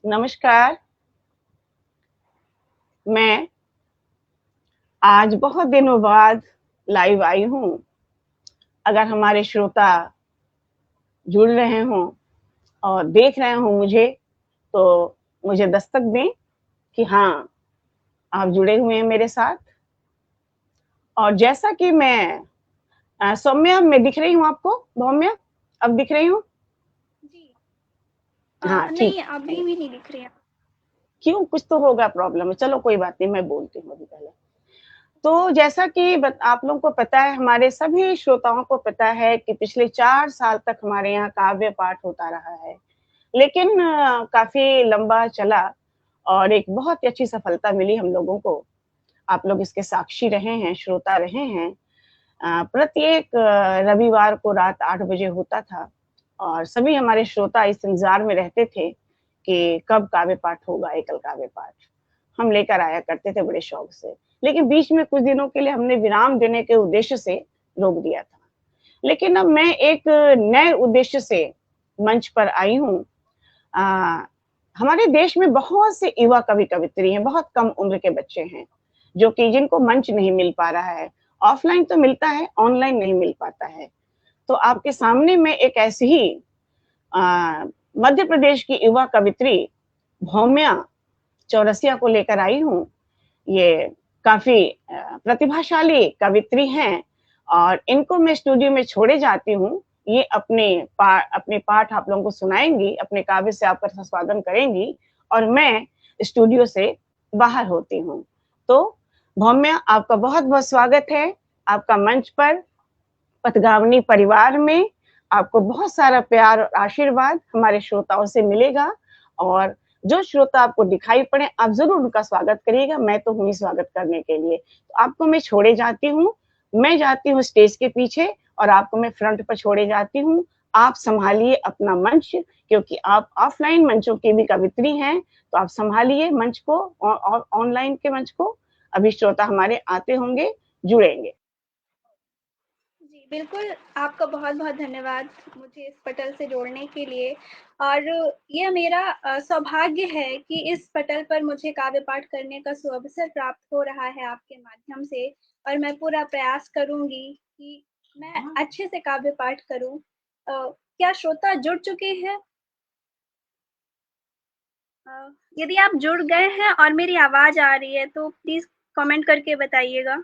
नमस्कार, मैं आज बहुत दिनों बाद लाइव आई हूँ। अगर हमारे श्रोता जुड़ रहे हों और देख रहे हों मुझे, तो मुझे दस्तक दें कि हाँ, आप जुड़े हुए हैं मेरे साथ। और जैसा कि मैं सौम्या मैं दिख रही हूँ आपको? सौम्या, अब दिख रही हूँ? जी। हाँ, ठीक। नहीं, अभी भी नहीं दिख रही आप। क्यों? कुछ तो होगा प्रॉब्लम। चलो कोई बात नहीं, मैं बोलती हूँ अभी पहले। तो जैसा कि आप लोगों को पता है, हमारे सभी श्रोताओं को पता है कि पिछले 4 साल तक हमारे यहाँ काव्य पाठ होता रहा है। लेकिन काफ़ी लंबा चला और एक बहुत ही अच्छी सफलता मिली हम लोगों को। आप लोग इसके साक्षी रहे हैं, श्रोता रहे हैं। प्रत्येक रविवार को रात 8 बजे होता था और सभी हमारे श्रोता इस इंतज़ार में रहते थे कि कब काव्य पाठ होगा, एकल काव्य पाठ। हम लेकर आया करते थे बड़े शौक से। लेकिन बीच में कुछ दिनों के लिए हमने विराम देने के उद्देश्य से रोक दिया था। लेकिन अब मैं एक नए उद्देश्य से मंच पर आई हूँ। अ, हमारे देश में बहुत से युवा कवि-कवित्री हैं, बहुत कम उम्र के बच्चे हैं, जो कि जिनको मंच नहीं मिल पा रहा है। ऑफ़लाइन तो मिलता है, ऑनलाइन नहीं मिल पाता है। तो आपके सामने मैं एक ऐसी ही अ, मध्य प्रदेश की युवा कवित्री भौम्या चौरसिया को लेकर आई हूँ। ये काफ़ी प्रतिभाशाली कवित्री हैं और इनको मैं स्टूडियो में छोड़े जाती हूँ। ये अपने पाठ आप लोगों को सुनाएँगी, अपने काव्य से आपका रसास्वादन करेंगी और मैं स्टूडियो से बाहर होती हूँ। तो भौम्या आपका बहुत-बहुत स्वागत है, आपका मंच पर पथगामिनी परिवार में। आपको बहुत सारा प्यार और आशीर्वाद हमारे श्रोताओं से मिलेगा और जो श्रोता आपको दिखाई पड़े, आप ज़रूर उनका स्वागत करिएगा, मैं तो हूँ ही स्वागत करने के लिए। तो आपको मैं छोड़े जाती हूँ, मैं जाती हूँ स्टेज के पीछे और आपको मैं फ्रंट पर छोड़े जाती हूँ। आप सँभालिए अपना मंच क्योंकि आप ऑफ़लाइन मंचों की भी कवित्री हैं, तो आप सँभालिए मंच को ऑनलाइन के मंच को। अभी श्रोता हमारे आते होंगे, जुड़ेंगे। जी, बिल्कुल, आपका बहुत-बहुत धन्यवाद मुझे इस पटल से जोड़ने के लिए और ये मेरा सौभाग्य है कि इस पटल पर मुझे काव्य पाठ करने का सुअवसर प्राप्त हो रहा है आपके माध्यम से और मैं पूरा प्रयास करूँगी कि मैं अच्छे से काव्य पाठ करूँ। क्या श्रोता जुड़ चुके हैं? अ, यदि आप जुड़ गए हैं और मेरी आवाज़ आ रही है, तो प्लीज़ कमेंट करके बताइएगा।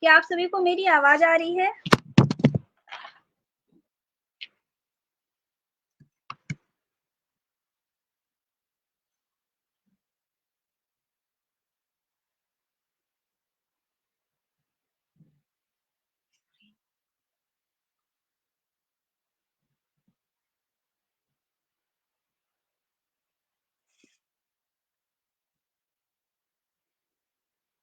क्या आप सभी को मेरी आवाज़ आ रही है?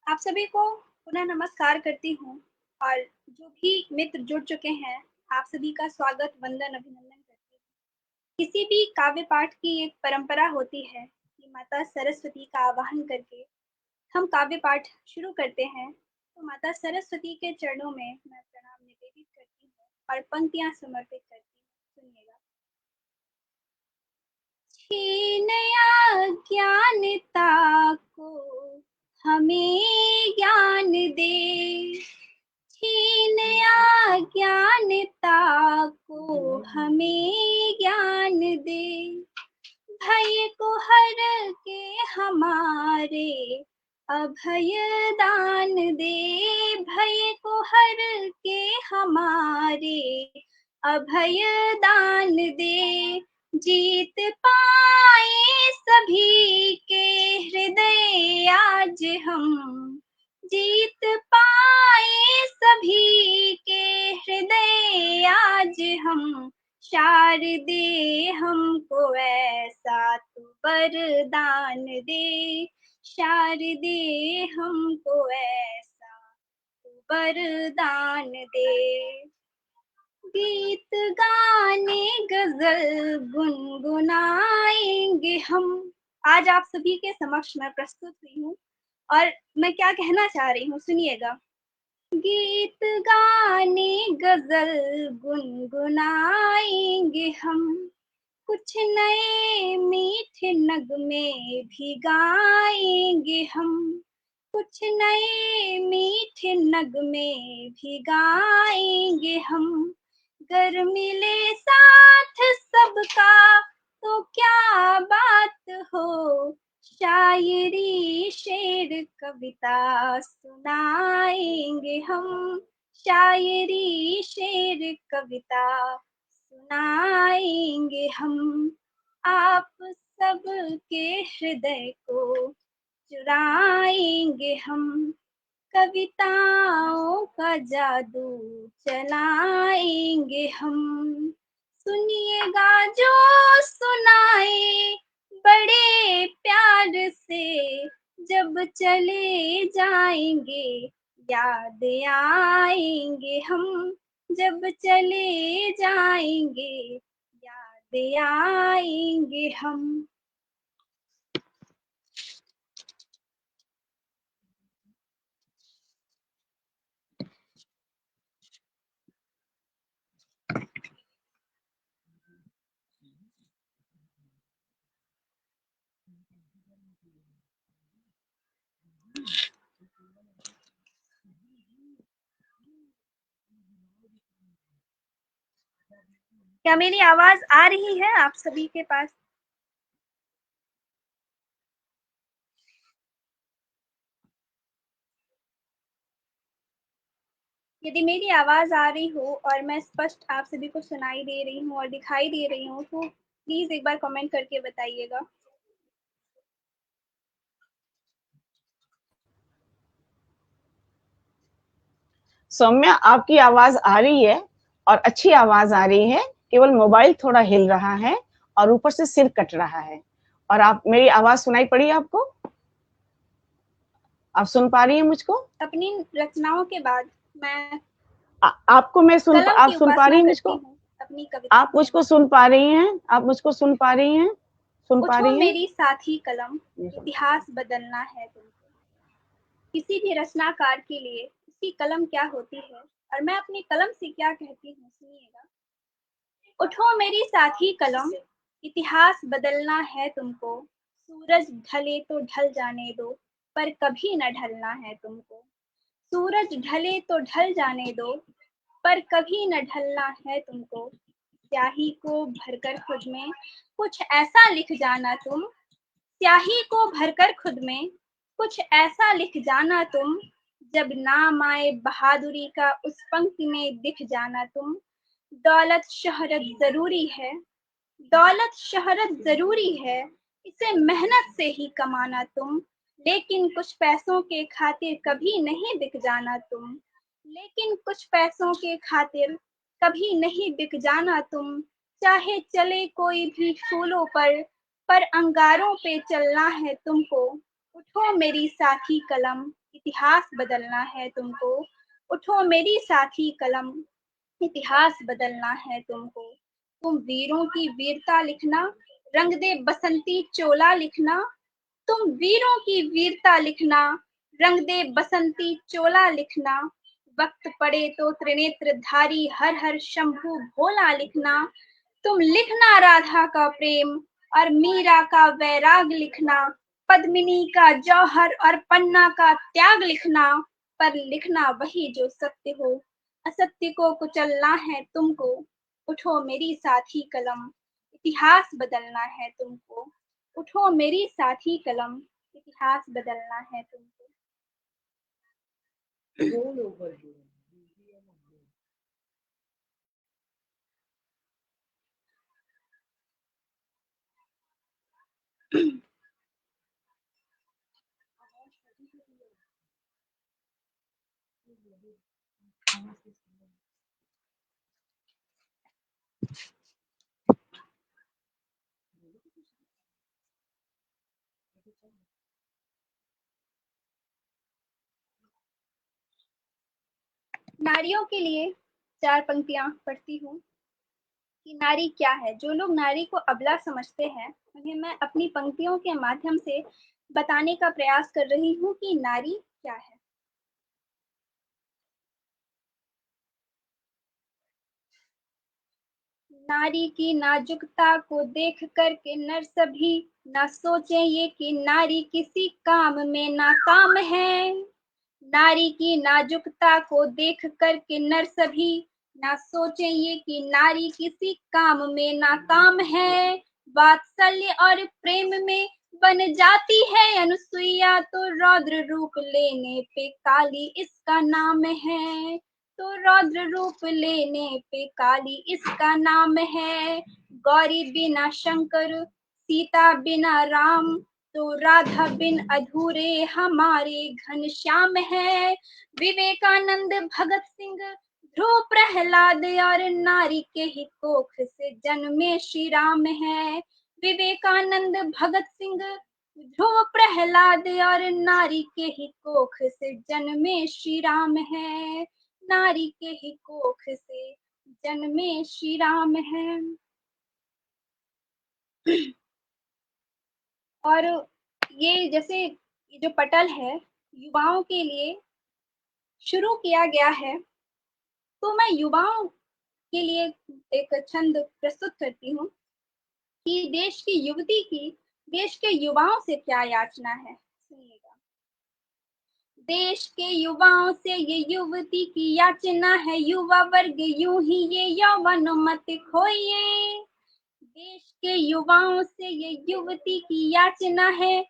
आप सभी को पुनः नमस्कार करती हूँ और जो भी मित्र जुड़ चुके हैं, आप सभी का स्वागत, वंदन, अभिनंदन करती हूँ। किसी भी काव्य पाठ की एक परंपरा होती है कि माता सरस्वती का आवाहन करके हम काव्य पाठ शुरू करते हैं। तो माता सरस्वती के चरणों में मैं प्रणाम निवेदित करती हूँ और पंक्तियाँ समर्पित करती हूँ। सुनिएगा। छीन अज्ञानता को हमें ज्ञान दे, छीन अज्ञानता को हमें ज्ञान दे, भय को हर के हमारे अभय दान दे, भय को हर के हमारे अभय दान दे, जीत पाए सभी के हृदय आज हम, जीत पाए सभी के हृदय आज हम, शारदे हमको ऐसा तू वरदान दे, शारदे हमको ऐसा तू वरदान दे। गीत गाने गजल गुनगुनाएंगे हम। आज आप सभी के समक्ष मैं प्रस्तुत हुई हूँ और मैं क्या कहना चाह रही हूँ, सुनिएगा। गीत गाने गजल गुनगुनाएंगे हम, कुछ नए मीठे नगमे भी गाएंगे हम, कुछ नए मीठे नगमे भी गाएंगे हम। गर मिले साथ सबका तो क्या बात हो, शायरी शेर कविता सुनाएंगे हम, शायरी शेर कविता सुनाएंगे हम। आप सबके हृदय को चुराएंगे हम, कविताओं का जादू चलाएंगे हम। सुनिएगा जो सुनाए बड़े प्यार से, जब चले जाएंगे याद आएंगे हम, जब चले जाएंगे याद आएंगे हम। क्या मेरी आवाज आ रही है आप सभी के पास? यदि मेरी आवाज आ रही हो और मैं स्पष्ट आप सभी को सुनाई दे रही हूँ और दिखाई दे रही हूँ, तो प्लीज एक बार कमेंट करके बताइएगा। सौम्या, आपकी आवाज आ रही है और अच्छी आवाज आ रही है, केवल मोबाइल थोड़ा हिल रहा है और ऊपर से सिर कट रहा है। और आप, मेरी आवाज सुनाई पड़ी आपको? आप सुन पा रही हैं मुझको? अपनी रचनाओं के बाद मैं आपको मैं कलम आप की सुन पा रही उपासना हैं करती मुझको? हूँ अपनी आप कविताओं के मुझको बाद। सुन पा रही हैं? आप मुझको सुन पा रही हैं? सुन पा उठो रही हैं? मेरी साथी कलम, इतिहास बदलना है तुमको। किसी भी रचनाकार के लिए उसकी कलम क्या होती है और मैं अपनी कलम से क्या कहती हूँ, सुनिएगा। उठो मेरी साथी कलम, इतिहास बदलना है तुमको। सूरज ढले तो ढल जाने दो, पर कभी न ढलना है तुमको। सूरज ढले तो ढल जाने दो, पर कभी न ढलना है तुमको। स्याही को भरकर खुद में कुछ ऐसा लिख जाना तुम, स्याही को भरकर खुद में कुछ ऐसा लिख जाना तुम, जब नाम आए बहादुरी का उस पंक्ति में दिख जाना तुम। दौलत शोहरत जरूरी है, दौलत शोहरत जरूरी है, इसे मेहनत से ही कमाना तुम। लेकिन कुछ पैसों के खातिर कभी नहीं बिक जाना तुम, लेकिन कुछ पैसों के खातिर कभी नहीं बिक जाना तुम। चाहे चले कोई भी फूलों पर अंगारों पे चलना है तुमको। उठो मेरी साथी कलम, इतिहास बदलना है तुमको। उठो मेरी साथी कलम, इतिहास बदलना है तुमको। तुम वीरों की वीरता लिखना, रंग दे बसंती चोला लिखना। तुम वीरों की वीरता लिखना, रंग दे बसंती चोला लिखना। वक्त पड़े तो त्रिनेत्रधारी हर हर शंभु भोला लिखना। तुम लिखना राधा का प्रेम और मीरा का वैराग लिखना। पद्मिनी का जौहर और पन्ना का त्याग लिखना। पर लिखना वही जो सत्य हो, असत्य को कुचलना है तुमको। उठो मेरी साथी कलम, इतिहास बदलना है तुमको। उठो मेरी साथी कलम, इतिहास बदलना है तुमको। नारियों के लिए 4 पंक्तियाँ पढ़ती हूँ कि नारी क्या है। जो लोग नारी को अबला समझते हैं, उन्हें मैं अपनी पंक्तियों के माध्यम से बताने का प्रयास कर रही हूँ कि नारी क्या है। नारी की नाजुकता को देख कर के नर सभी ना सोचें ये कि नारी किसी काम में नाकाम है। नारी की नाजुकता को देख कर के नर सभी ना सोचें ये कि नारी किसी काम में नाकाम है। वात्सल्य और प्रेम में बन जाती है अनुसुईया, तो रौद्र रूप लेने पे काली इसका नाम है। तो रौद्र रूप लेने पे काली इसका नाम है। गौरी बिना शंकर, सीता बिना राम, तो राधा बिन अधूरे हमारे घनश्याम है। विवेकानंद, भगत सिंह, ध्रुव, प्रहलाद और नारी के ही कोख से जन्मे श्री राम है। विवेकानंद, भगत सिंह, ध्रुव, प्रहलाद और नारी के ही कोख से जन्मे श्री राम है। नारी के ही कोख से जन्मे श्री राम है। और ये जैसे ये जो पटल है युवाओं के लिए शुरू किया गया है, तो मैं युवाओं के लिए एक छंद प्रस्तुत करती हूँ कि देश की युवती की देश के युवाओं से क्या याचना है। सुनिएगा। देश के युवाओं से ये युवती की याचना है, युवा वर्ग यूं ही ये यौवन मत खोइए। देश के युवाओं से ये युवती की याचना है,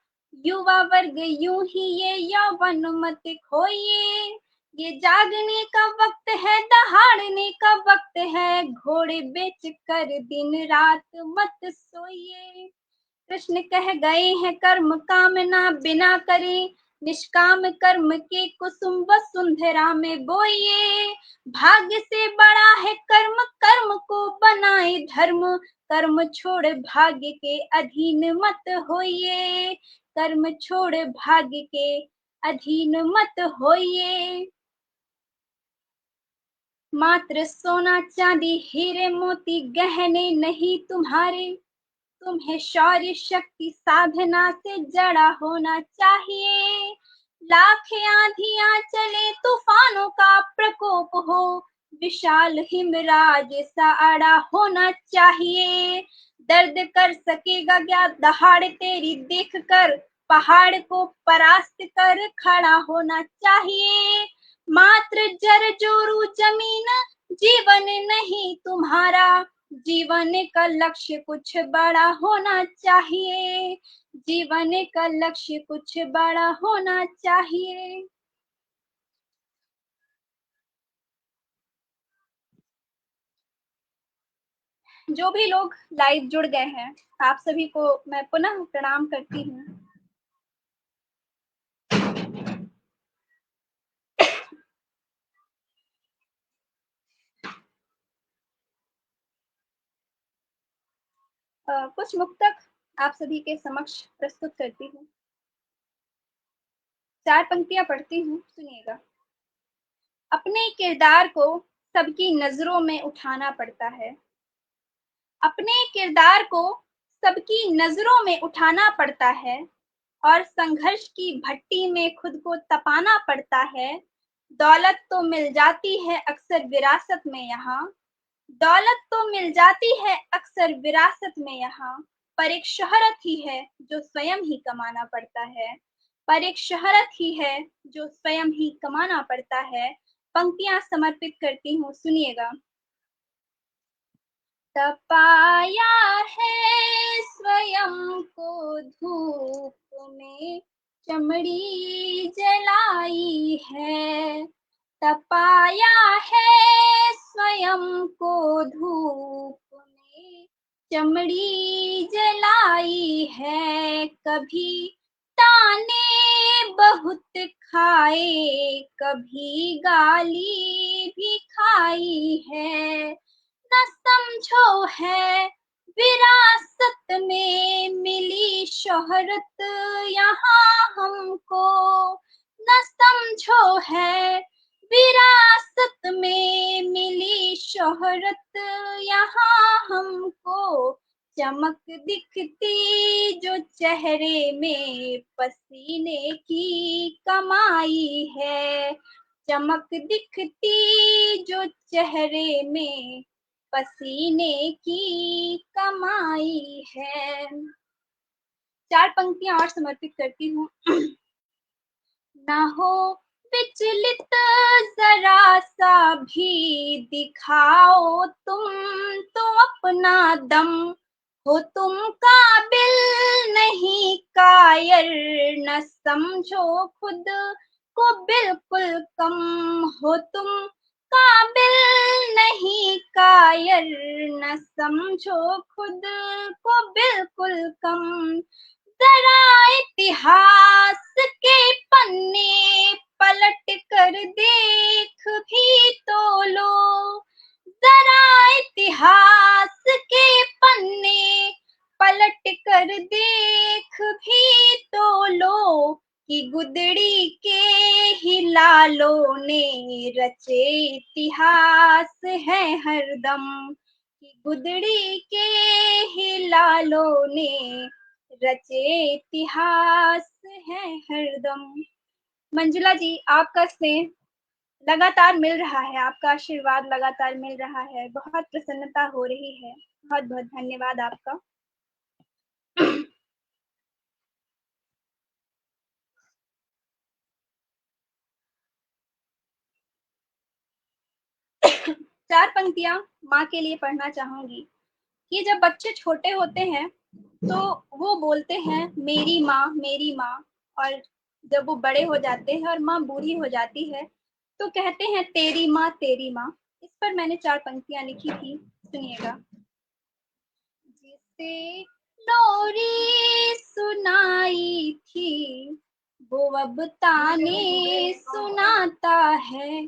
युवा वर्ग यूं ही ये यौवन मत खोइए। ये जागने का वक्त है, दहाड़ने का वक्त है, घोड़े बेच कर दिन रात मत सोइए। कृष्ण कह गए हैं कर्म कामना बिना करे, निष्काम कर्म के कुसुम वसुंधरा में बोइए। भाग्य से बड़ा है कर्म, कर्म को बनाए धर्म, कर्म छोड़ भाग्य के अधीन मत होइए। कर्म छोड़ भाग्य के अधीन मत होइए। मात्र सोना चांदी हीरे मोती गहने नहीं तुम्हारे, तुम्हें शौर्य शक्ति साधना से जड़ा होना चाहिए। लाख आंधियां चले तूफानों का प्रकोप हो, विशाल हिमराज सा अड़ा होना चाहिए। दर्द कर सकेगा क्या दहाड़ तेरी देख कर, पहाड़ को परास्त कर खड़ा होना चाहिए। मात्र जर जोरू जमीन जीवन नहीं तुम्हारा, जीवन का लक्ष्य कुछ बड़ा होना चाहिए। जीवन का लक्ष्य कुछ बड़ा होना चाहिए। जो भी लोग लाइव जुड़ गए हैं, आप सभी को मैं पुनः प्रणाम करती हूँ। कुछ मुक्तक आप सभी के समक्ष प्रस्तुत करती हूँ। 4 पंक्तियां पढ़ती हूँ, सुनिएगा। अपने किरदार को सबकी नजरों में उठाना पड़ता है, अपने किरदार को सबकी नजरों में उठाना पड़ता है, और संघर्ष की भट्टी में खुद को तपाना पड़ता है। दौलत तो मिल जाती है अक्सर विरासत में यहाँ, दौलत तो मिल जाती है अक्सर विरासत में यहाँ, पर एक शोहरत ही है जो स्वयं ही कमाना पड़ता है। पर एक शोहरत ही है जो स्वयं ही कमाना पड़ता है। पंक्तियां समर्पित करती हूँ, सुनिएगा। तपाया है स्वयं को धूप में, चमड़ी जलाई है। तपाया है स्वयं को धूप में, चमड़ी जलाई है। कभी ताने बहुत खाए, कभी गाली भी खाई है। न समझो है विरासत में मिली शोहरत यहाँ हमको न समझो है। विरासत में मिली शोहरत यहाँ हमको, चमक दिखती जो चेहरे में पसीने की कमाई है। चमक दिखती जो चेहरे में पसीने की कमाई है। 4 पंक्तियां और समर्पित करती हूँ। ना हो विचलित जरा सा भी, दिखाओ तुम तो अपना दम। हो तुम काबिल नहीं कायर, न समझो खुद को बिल्कुल कम। हो तुम काबिल नहीं कायर, न समझो खुद को बिल्कुल कम। जरा इतिहास के पन्ने पलट कर देख भी तो लो। जरा इतिहास के पन्ने पलट कर देख भी तो लो, कि गुदड़ी के ही लालों ने रचे इतिहास है हरदम। कि गुदड़ी के ही लालों ने रचे इतिहास है हरदम। मंजुला जी, आपका स्नेह लगातार मिल रहा है, आपका आशीर्वाद लगातार मिल रहा है, बहुत प्रसन्नता हो रही है। बहुत बहुत धन्यवाद आपका। 4 पंक्तियां माँ के लिए पढ़ना चाहूंगी कि जब बच्चे छोटे होते हैं तो वो बोलते हैं मेरी माँ मेरी माँ, और जब वो बड़े हो जाते हैं और माँ बूढ़ी हो जाती है तो कहते हैं तेरी माँ तेरी माँ। इस पर मैंने 4 पंक्तियां लिखी थी, सुनिएगा। जिसे लोरी सुनाई थी वो अब ताने सुनाता है।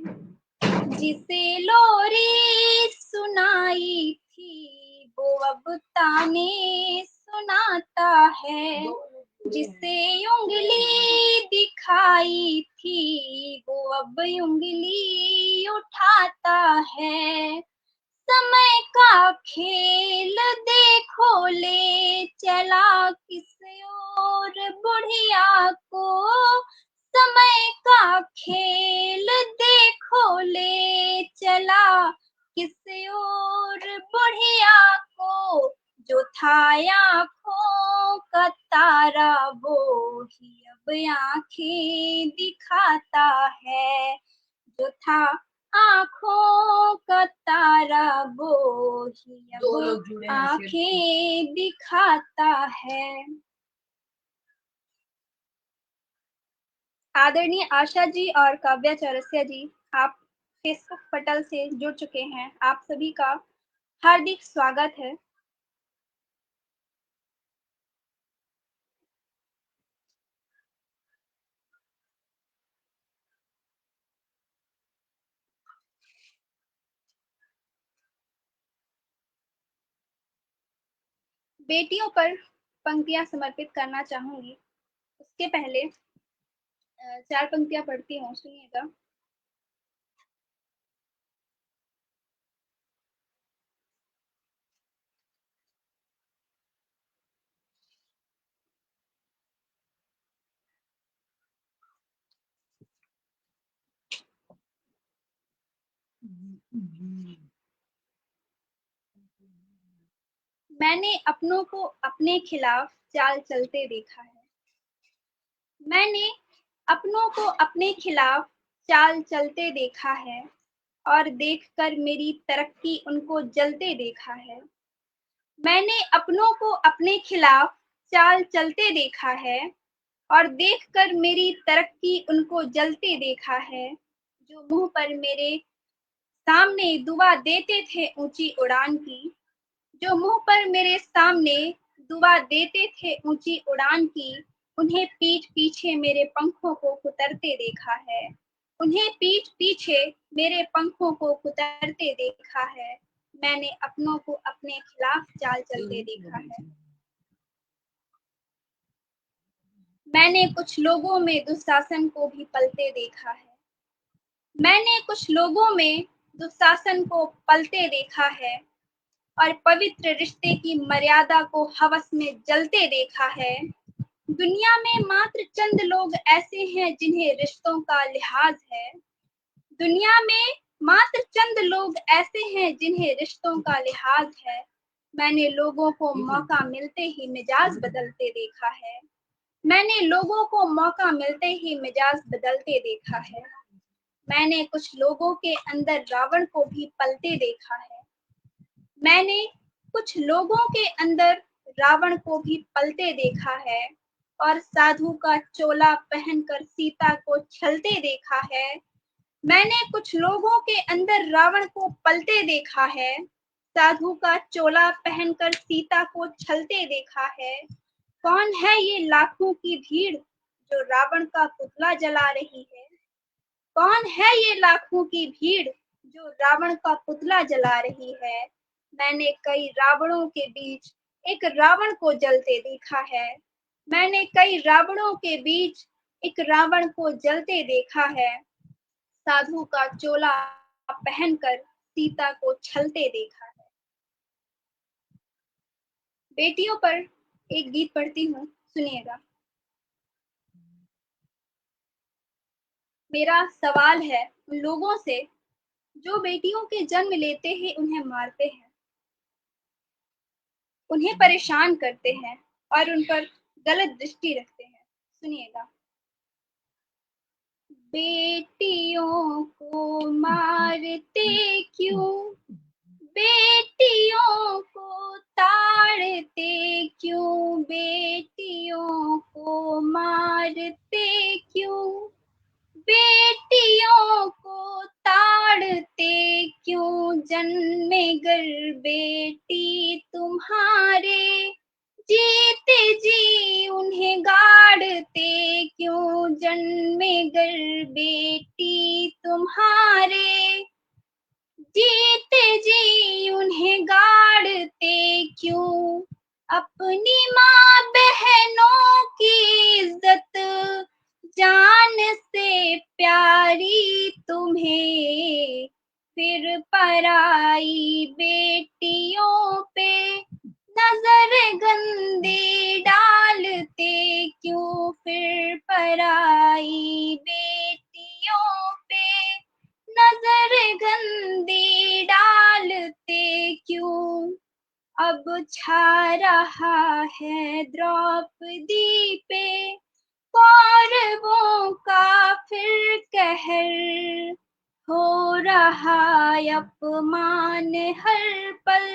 जिसे लोरी सुनाई थी वो अब ताने सुनाता है। जिसे उंगली दिखाई थी वो अब उंगली उठाता है। समय का खेल देखो ले चला किस ओर बुढ़िया को। समय का खेल देखो ले चला किस ओर बुढ़िया को। जो था आँखों का तारा वो ही अब आँखें दिखाता है। जो था आँखों का तारा वो ही अब आँखें दिखाता है। आदरणीय आशा जी और काव्या चौरसिया जी, आप फेसबुक पटल से जुड़ चुके हैं, आप सभी का हार्दिक स्वागत है। बेटियों पर पंक्तियां समर्पित करना चाहूंगी, उसके पहले 4 पंक्तियां पढ़ती हूँ, सुनिएगा। मैंने अपनों को अपने खिलाफ चाल चलते देखा है। मैंने अपनों को अपने खिलाफ चाल चलते देखा है, और देखकर मेरी तरक्की उनको जलते देखा है। मैंने अपनों को अपने खिलाफ चाल चलते देखा है, और देखकर मेरी तरक्की उनको जलते देखा है। जो मुंह पर मेरे सामने दुआ देते थे ऊंची उड़ान की। जो मुंह पर मेरे सामने दुआ देते थे ऊंची उड़ान की, उन्हें पीठ पीछे मेरे पंखों को कुतरते देखा है। उन्हें पीठ पीछे मेरे पंखों को कुतरते देखा है। मैंने अपनों को अपने खिलाफ चाल चलते देखा है। मैंने कुछ लोगों में दुशासन को भी पलते देखा है। मैंने कुछ लोगों में दुशासन को पलते देखा है और पवित्र रिश्ते की मर्यादा को हवस में जलते देखा है। दुनिया में मात्र चंद लोग ऐसे हैं जिन्हें रिश्तों का लिहाज है। दुनिया में मात्र चंद लोग ऐसे हैं जिन्हें रिश्तों का लिहाज है। मैंने लोगों को मौका मिलते ही मिजाज बदलते देखा है। मैंने लोगों को मौका मिलते ही मिजाज बदलते देखा है। मैंने कुछ लोगों के अंदर रावण को भी पलते देखा है। मैंने कुछ लोगों के अंदर रावण को भी पलते देखा है और साधु का चोला पहनकर सीता को छलते देखा है। मैंने कुछ लोगों के अंदर रावण को पलते देखा है, साधु का चोला पहनकर सीता को छलते देखा है। कौन है ये लाखों की भीड़ जो रावण का पुतला जला रही है? कौन है ये लाखों की भीड़ जो रावण का पुतला जला रही है? मैंने कई रावणों के बीच एक रावण को जलते देखा है। मैंने कई रावणों के बीच एक रावण को जलते देखा है। साधु का चोला पहनकर सीता को छलते देखा है। बेटियों पर एक गीत पढ़ती हूँ, सुनिएगा। मेरा सवाल है उन लोगों से जो बेटियों के जन्म लेते ही उन्हें मारते हैं, उन्हें परेशान करते हैं और उन पर गलत दृष्टि रखते हैं। सुनिएगा। बेटियों को मारते क्यों, बेटियों को ताड़ते क्यों, बेटियों को मारते क्यों, बेटियों को ताड़ते क्यों, जन्मे गर बेटी तुम्हारे, जीते जी उन्हें गाड़ते क्यों, जन्मे गर बेटी तुम्हारे, जीते जी उन्हें गाड़ते क्यों। अपनी माँ बहनों की इज्जत जान से प्यारी तुम्हें, फिर पराई बेटियों पे नजर गंदी डालते क्यों, फिर पराई बेटियों पे नजर गंदी डालते क्यों। अब छा रहा है द्रौपदी पे कौरवों का फिर कहर, हो रहा अपमान हर पल,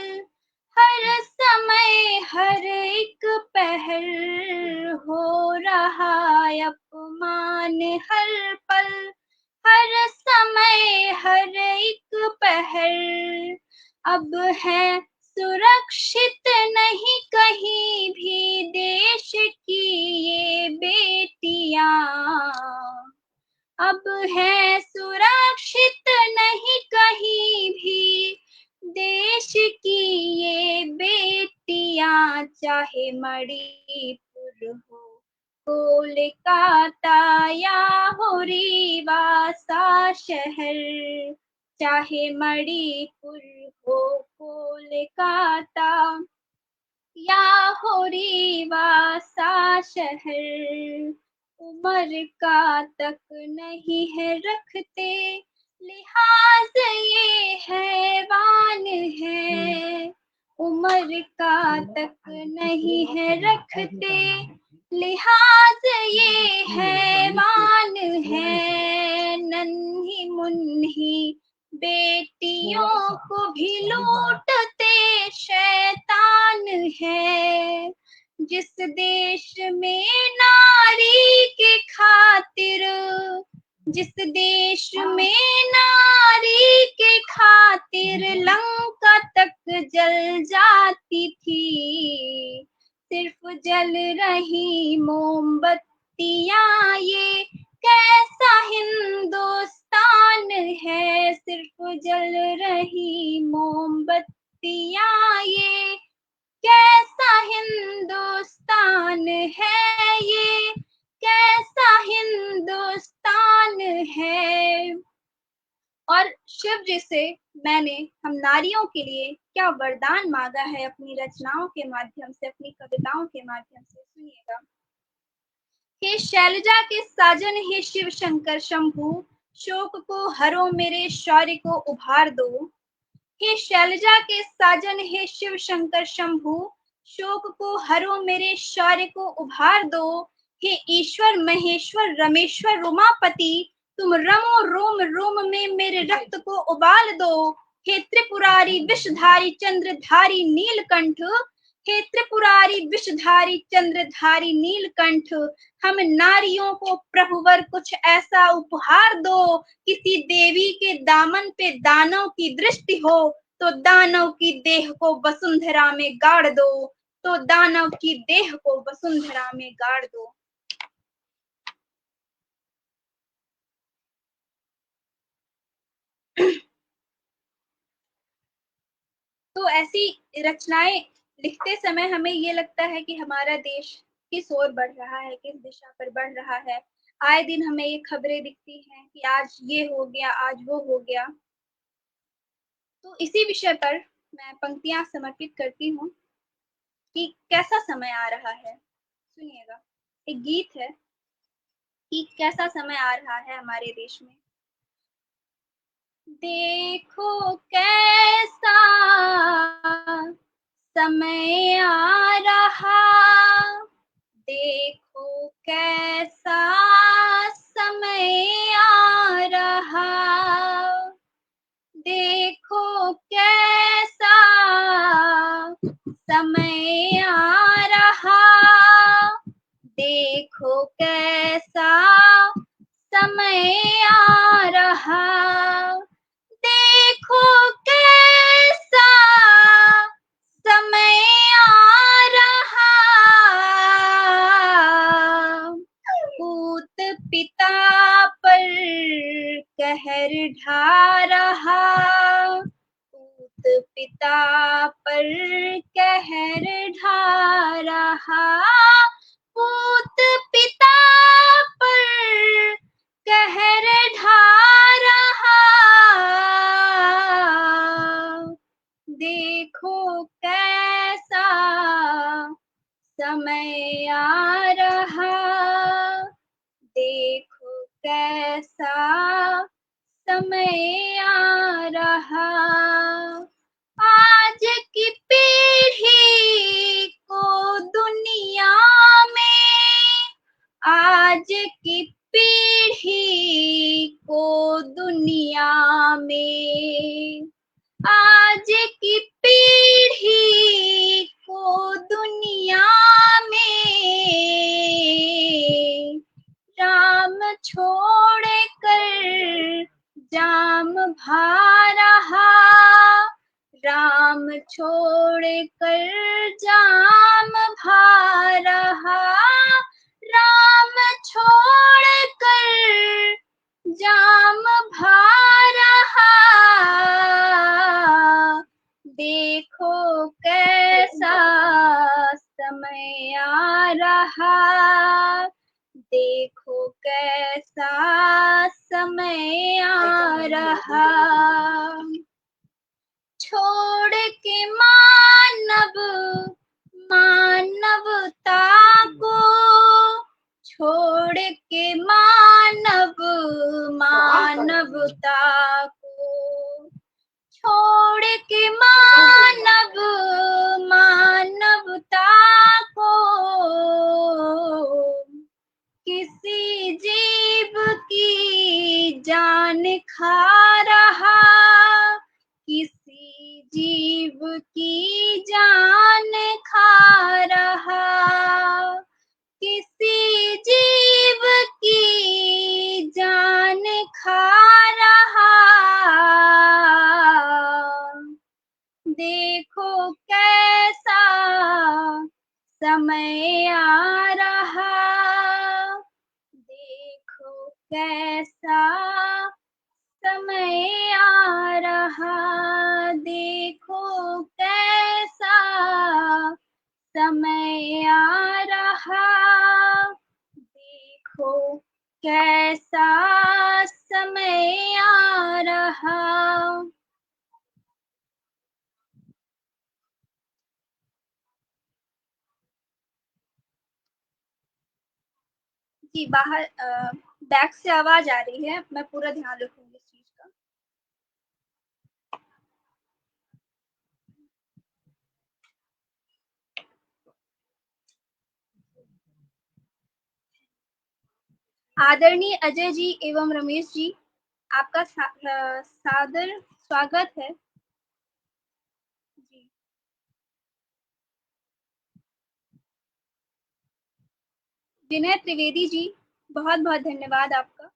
हर समय हर एक पहर, हो रहा अपमान हर पल, हर समय हर एक पहर। अब है सुरक्षित नहीं कहीं भी देश की ये बेटियां, अब है सुरक्षित नहीं कहीं भी देश की ये बेटियां, चाहे मणिपुर हो, कोलकाता या हो रीवा सा शहर, चाहे मणिपुर हो, कोलकाता या हो रीवा सा शहर। उम्र का तक नहीं है रखते लिहाज ये हैवान है, उम्र का तक नहीं है रखते लिहाज ये हैवान है। नन्ही मुन्ही बेटियों को भी लूटते शैतान है। जिस देश में नारी के खातिर, जिस देश में नारी के खातिर लंका तक जल जाती थी, सिर्फ जल रही मोमबत्तियां ये कैसा हिंदुस्तान है, सिर्फ जल रही मोमबत्ती और शिव जी से मैंने हम नारियों के लिए क्या वरदान मांगा है अपनी रचनाओं के माध्यम से, अपनी कविताओं के माध्यम से, सुनिएगा। हे शैलजा के साजन, हे शिव शंकर शंभु, शोक को हरो मेरे शौर्य को उभार दो। हे शैलजा के साजन, हे शिव शंकर शंभु, शोक को हरो मेरे शौर्य को उभार दो। हे ईश्वर महेश्वर रमेश्वर उमापति, तुम रमो रोम रोम में मेरे रक्त को उबाल दो। हे त्रिपुरारी विषधारी चंद्रधारी नीलकंठ, हे त्रिपुरारी विषधारी चंद्रधारी नीलकंठ, हम नारियों को प्रभुवर कुछ ऐसा उपहार दो, किसी देवी के दामन पे दानव की दृष्टि हो, तो दानव की देह को वसुंधरा में गाड़ दो, तो दानव की देह को वसुंधरा में गाड़ दो। तो ऐसी रचनाएं लिखते समय हमें ये लगता है कि हमारा देश किस ओर बढ़ रहा है, किस दिशा पर बढ़ रहा है। आए दिन हमें ये खबरें दिखती हैं कि आज ये हो गया, आज वो हो गया। तो इसी विषय पर मैं पंक्तियां समर्पित करती हूँ कि कैसा समय आ रहा है। सुनिएगा, एक गीत है कि कैसा समय आ रहा है हमारे देश में। देखो कैसा समय आ रहा, देखो कैसा समय आ रहा, देखो कैसा समय आ रहा, देखो कैसा समय आ रहा, देखो कैसा समय आ रहा, पूत पिता पर कहर ढा रहा, पूत पिता पर कहर ढा रहा, पूत पिता पर कहर ढा रहा, देखो कैसा समय आ रहा, देखो कैसा समय आ रहा, आज की पीढ़ी को दुनिया में, आज की पीढ़ी को दुनिया में, आज की पीढ़ी को दुनिया में, राम छोड़ कर जाम भा रहा, राम छोड़ कर जाम भा रहा, राम छोड़ कर जाम भा रहा, देखो कैसा समय आ रहा, देखो कैसा समय आ रहा, छोड़ के मानवता को, छोड़ के मानवता को, छोड़ के मानवता को, किसी जीव की जान खा रहा, किसी जीव की जान खा रहा, किसी जीव की जान खा रहा, देखो कैसा समय आ रहा, देखो कैसा समय आ रहा, देखो कैसा समय आ रहा, देखो कैसा समय आ रहा। जी, बाहर बैक से आवाज़ आ रही है, मैं पूरा ध्यान रखूँगी इस चीज़ का। आदरणीय अजय जी एवं रमेश जी, आपका सादर स्वागत है। जी। विनय त्रिवेदी जी, बहुत-बहुत धन्यवाद आपका।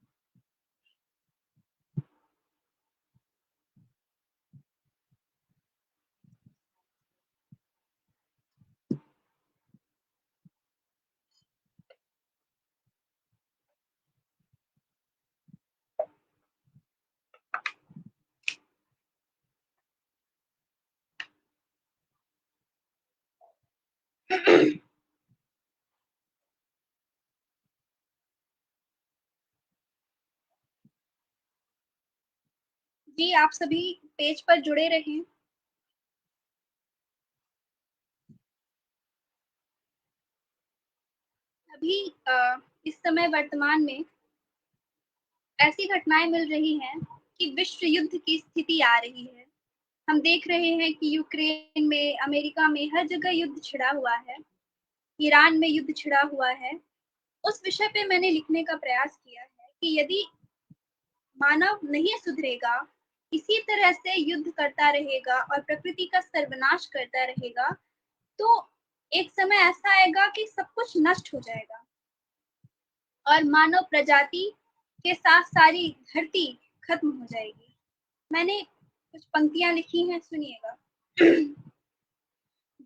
जी, आप सभी पेज पर जुड़े रहें। अभी इस समय वर्तमान में ऐसी घटनाएँ मिल रही हैं कि विश्व युद्ध की स्थिति आ रही है। हम देख रहे हैं कि यूक्रेन में, अमेरिका में हर जगह युद्ध छिड़ा हुआ है, ईरान में युद्ध छिड़ा हुआ है। उस विषय पे मैंने लिखने का प्रयास किया है कि यदि मानव नहीं सुधरेगा, इसी तरह से युद्ध करता रहेगा और प्रकृति का सर्वनाश करता रहेगा, तो एक समय ऐसा आएगा कि सब कुछ नष्ट हो जाएगा और मानव प्रजाति के साथ सारी धरती खत्म हो जाएगी। मैंने कुछ पंक्तियाँ लिखी हैं, सुनिएगा।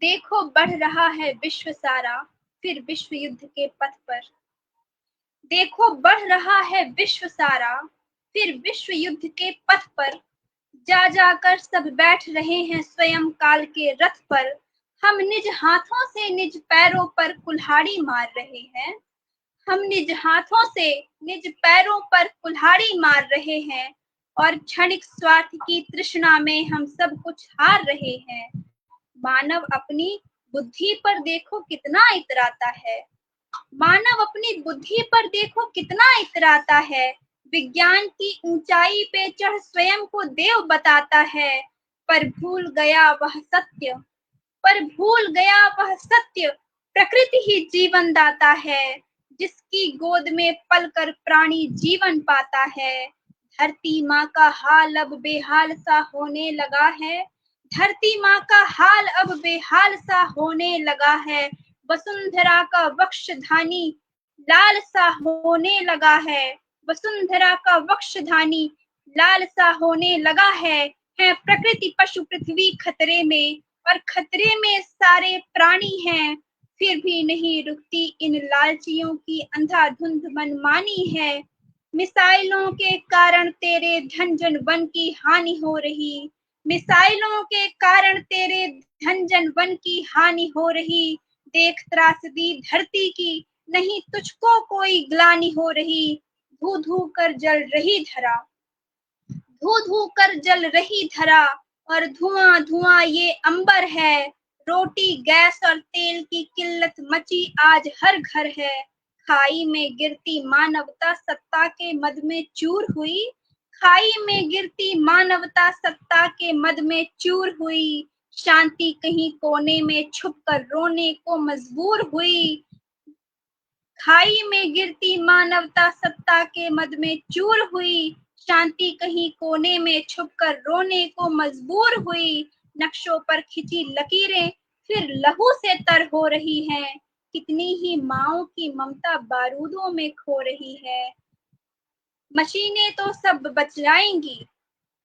देखो बढ़ रहा है विश्व सारा, फिर विश्व युद्ध के पथ पर। देखो बढ़ रहा है विश्व सारा, फिर विश्व युद्ध के पथ पर। जा जाकर सब बैठ रहे हैं स्वयं काल के रथ पर। हम निज हाथों से निज पैरों पर कुल्हाड़ी मार रहे हैं। हम निज हाथों से निज पैरों पर कुल्हाड़ी मार रहे हैं और क्षणिक स्वार्थ की तृष्णा में हम सब कुछ हार रहे हैं। मानव अपनी बुद्धि पर देखो कितना इतराता है। मानव अपनी बुद्धि पर देखो कितना इतराता है। विज्ञान की ऊंचाई पे चढ़ स्वयं को देव बताता है। पर भूल गया वह सत्य, पर भूल गया वह सत्य, प्रकृति ही जीवन दाता है। जिसकी गोद में पलकर प्राणी जीवन पाता है। धरती माँ का हाल अब बेहाल सा होने लगा है। धरती माँ का हाल अब बेहाल सा होने लगा है। वसुंधरा का वक्षधानी लाल सा होने लगा है। वसुंधरा का वक्षधानी लाल सा होने लगा है प्रकृति पशु पृथ्वी खतरे में और खतरे में सारे प्राणी हैं। फिर भी नहीं रुकती इन लालचियों की अंधाधुंध मनमानी है। मिसाइलों के कारण तेरे धन जन वन की हानि हो रही। मिसाइलों के कारण तेरे धन जन वन की हानि हो रही। देख त्रासदी धरती की, नहीं तुझको कोई ग्लानि हो रही। धू धू कर जल रही धरा, धू धू कर जल रही धरा और धुआं धुआं ये अंबर है। रोटी गैस और तेल की किल्लत मची आज हर घर है। खाई में गिरती मानवता सत्ता के मद में चूर हुई। खाई में गिरती मानवता सत्ता के मद में चूर हुई। शांति कहीं कोने में छुप कर रोने को मजबूर हुई। खाई में गिरती मानवता सत्ता के मद में चूर हुई। शांति कहीं कोने में छुपकर रोने को मजबूर हुई। नक्शों पर खिंची लकीरें फिर लहू से तर हो रही हैं। कितनी ही माँओं की ममता बारूदों में खो रही है। मशीनें तो सब बच जाएंगी,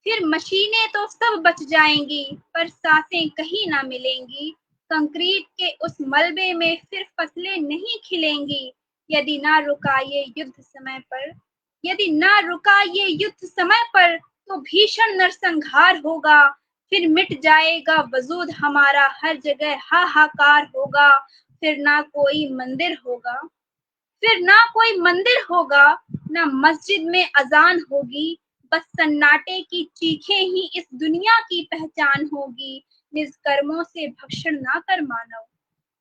फिर मशीनें तो सब बच जाएंगी, पर सांसें कहीं ना मिलेंगी। कंक्रीट के उस मलबे में फिर फसलें नहीं खिलेंगी। यदि ना रुका ये युद्ध समय पर, यदि ना रुका ये युद्ध समय पर, तो भीषण नरसंहार होगा। फिर मिट जाएगा वजूद हमारा, हर जगह हाहाकार होगा। फिर ना कोई मंदिर होगा, फिर ना कोई मंदिर होगा, ना मस्जिद में अजान होगी। बस सन्नाटे की चीखें ही इस दुनिया की पहचान होगी। निज कर्मों से भक्षण ना कर मानव,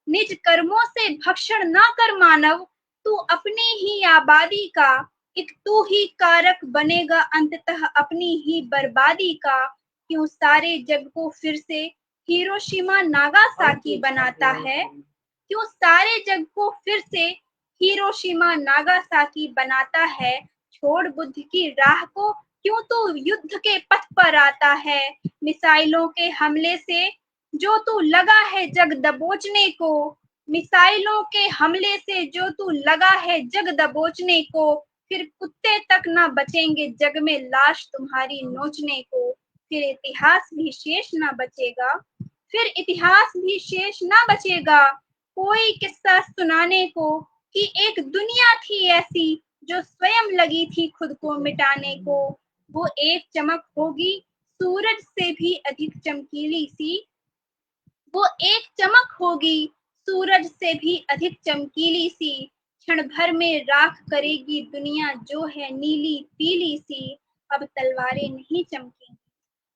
निज कर्मों से भक्षण ना कर मानव, तू अपनी ही आबादी का एक तू ही कारक बनेगा अंततः अपनी ही बर्बादी का। क्यों सारे जग को फिर से हिरोशिमा नागासाकी बनाता है, क्यों सारे जग को फिर से हिरोशिमा नागासाकी बनाता है। छोड़ बुद्ध की राह को क्यों तू युद्ध के पथ पर आता है। मिसाइलों के हमले से जो तू लगा है जग दबोचने को, मिसाइलों के हमले से जो तू लगा है जग दबोचने को। फिर कुत्ते तक ना बचेंगे जग में लाश तुम्हारी नोचने को। फिर इतिहास भी शेष ना बचेगा, फिर इतिहास भी शेष ना बचेगा कोई किस्सा सुनाने को, कि एक दुनिया थी ऐसी जो स्वयं लगी थी खुद को मिटाने को। वो एक चमक होगी सूरज से भी अधिक चमकीली सी, वो एक चमक होगी सूरज से भी अधिक चमकीली सी। क्षण भर में राख करेगी दुनिया जो है नीली पीली सी। अब तलवारें नहीं चमकेंगी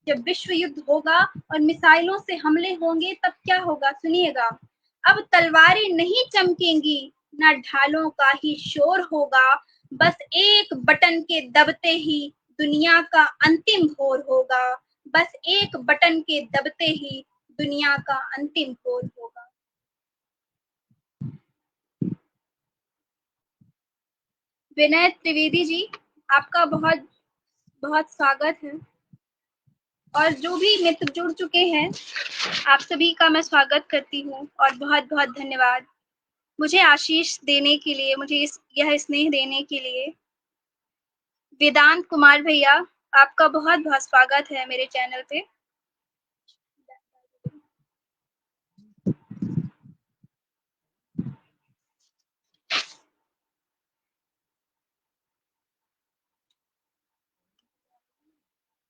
जब विश्व युद्ध होगा और मिसाइलों से हमले होंगे तब क्या होगा सुनिएगा। अब तलवारें नहीं चमकेंगी ना ढालों का ही शोर होगा, बस एक बटन के दबते ही दुनिया का अंतिम भोर होगा, बस एक बटन के दबते ही दुनिया का अंतिम भोर होगा। विनय त्रिवेदी जी, आपका बहुत बहुत स्वागत है। और जो भी मित्र जुड़ चुके हैं आप सभी का मैं स्वागत करती हूँ और बहुत बहुत धन्यवाद मुझे आशीष देने के लिए, मुझे यह स्नेह देने के लिए। वेदांत कुमार भैया, आपका बहुत बहुत स्वागत है मेरे चैनल पे।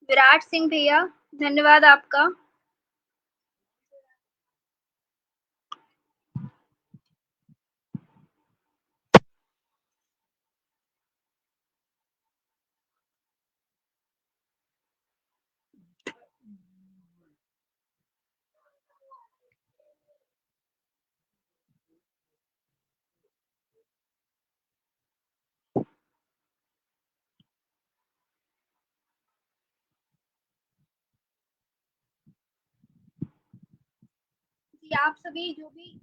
विराट सिंह भैया, धन्यवाद आपका। जी, आप सभी जो भी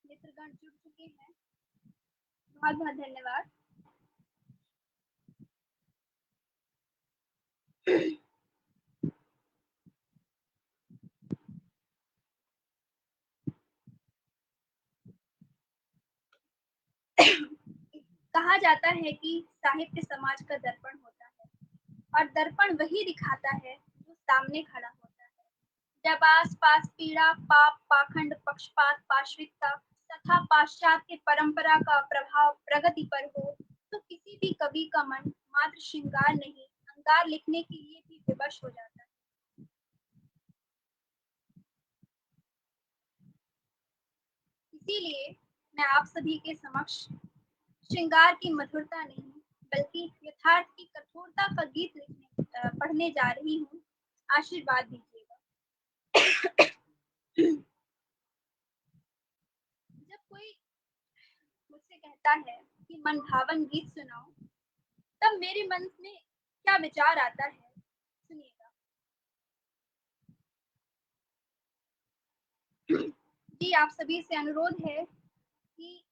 मित्रगण जुड़ चुके हैं बहुत बहुत धन्यवाद। कहा जाता है कि साहित्य समाज का दर्पण होता है और दर्पण वही दिखाता है जो सामने खड़ा होता है। जब आस-पास पीड़ा, पाप, पाखंड, पक्षपात, पाशविकता तथा पाश्चात्य परंपरा का प्रभाव प्रगति पर हो, तो किसी भी कवि का मन मात्र श्रृंगार नहीं, अंगार लिखने के लिए भी विवश हो जाता है। इसीलिए मैं आप सभी के समक्ष श्रृंगार की मधुरता नहीं बल्कि यथार्थ की कठोरता का गीत पढ़ने जा रही हूँ। आशीर्वाद दीजिएगा। जब कोई मुझसे कहता है कि मन भावन गीत सुनाओ, तब मेरे मन में क्या विचार आता है सुनिएगा। जी, आप सभी से अनुरोध है कि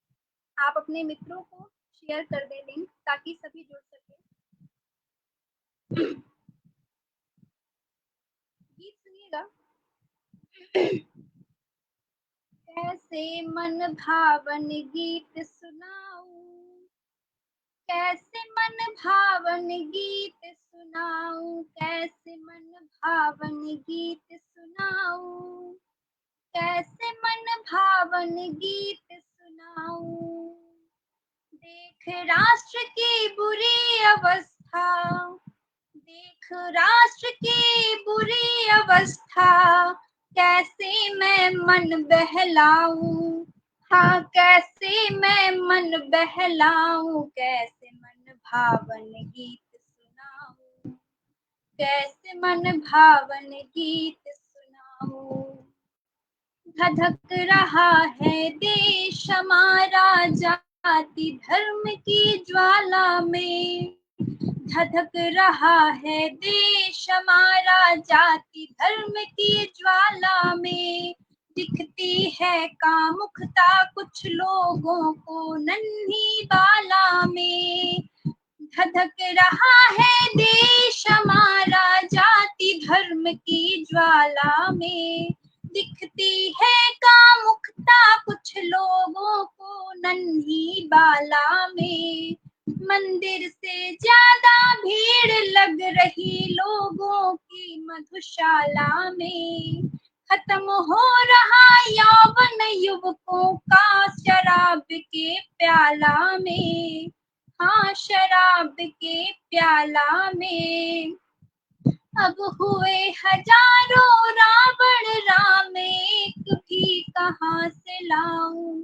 आप अपने मित्रों को शेयर कर दें लिंक ताकि सभी जुड़ सके। गीत सुनिएगा। कैसे मन भावन गीत सुनाऊं, कैसे मन भावन गीत सुनाऊं, कैसे मन भावन गीत सुनाऊं, कैसे मन भावन गीत सुनाऊं। देख राष्ट्र की बुरी अवस्था, देख राष्ट्र की बुरी अवस्था, कैसे मैं मन बहलाऊं, हाँ कैसे मैं मन बहलाऊं, कैसे मन भावन गीत सुनाऊं, कैसे मन भावन गीत सुनाऊं। धधक रहा है देश हमारा, जाति धर्म की ज्वाला में धधक रहा है देश हमारा। जाति धर्म की ज्वाला में दिखती है कामुकता कुछ लोगों को नन्ही बाला में। धधक रहा है देश हमारा जाति धर्म की ज्वाला में। दिखती है कामुकता कुछ लोगों को नन्ही बाला में। मंदिर से ज्यादा भीड़ लग रही लोगों की मधुशाला में। खत्म हो रहा यौवन युवकों का शराब के प्याला में। हाँ, शराब के प्याला में। अब हुए हजारों रावण राम एक भी कहाँ से लाऊं।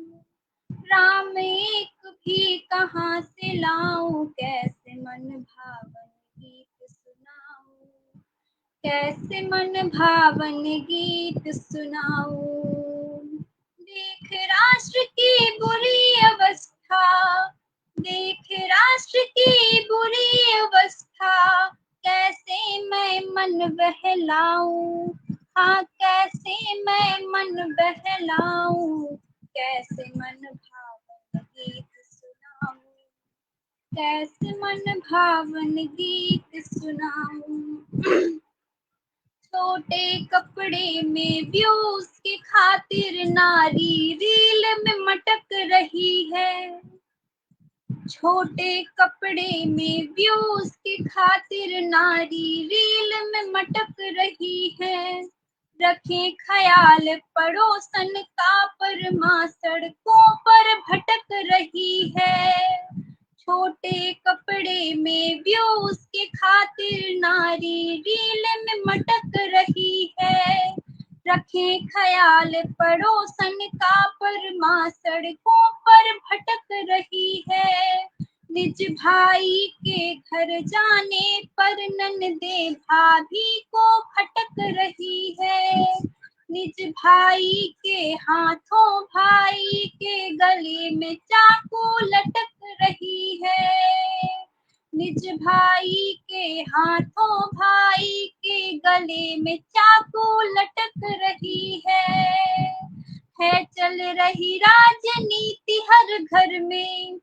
राम एक भी कहाँ से लाऊं। कैसे मन भावन गीत सुनाऊं। कैसे मन भावन गीत सुनाऊं। देख राष्ट्र की बुरी अवस्था। देख राष्ट्र की बुरी अवस्था। कैसे मैं मन बहलाऊं। हाँ, कैसे मैं मन बहलाऊं। कैसे मन भावन गीत सुनाऊं। कैसे मन भावन गीत सुनाऊं। छोटे कपड़े में व्यूज की खातिर नारी रील में मटक रही है। छोटे कपड़े में व्यूज की खातिर नारी रील में मटक रही है। रखें ख्याल पड़ोसन का परमा सड़कों पर भटक रही है। छोटे कपड़े में व्यूज की खातिर नारी रील में मटक रही है। रखें ख्याल पड़ोसन का परमा सड़कों पर भटक रही है। निज भाई के घर जाने पर ननदे भाभी को खटक रही है। निज भाई के हाथों भाई के गले में चाकू लटक रही है। निज भाई के हाथों भाई के गले में चाकू लटक रही है चल रही राजनीति हर घर में।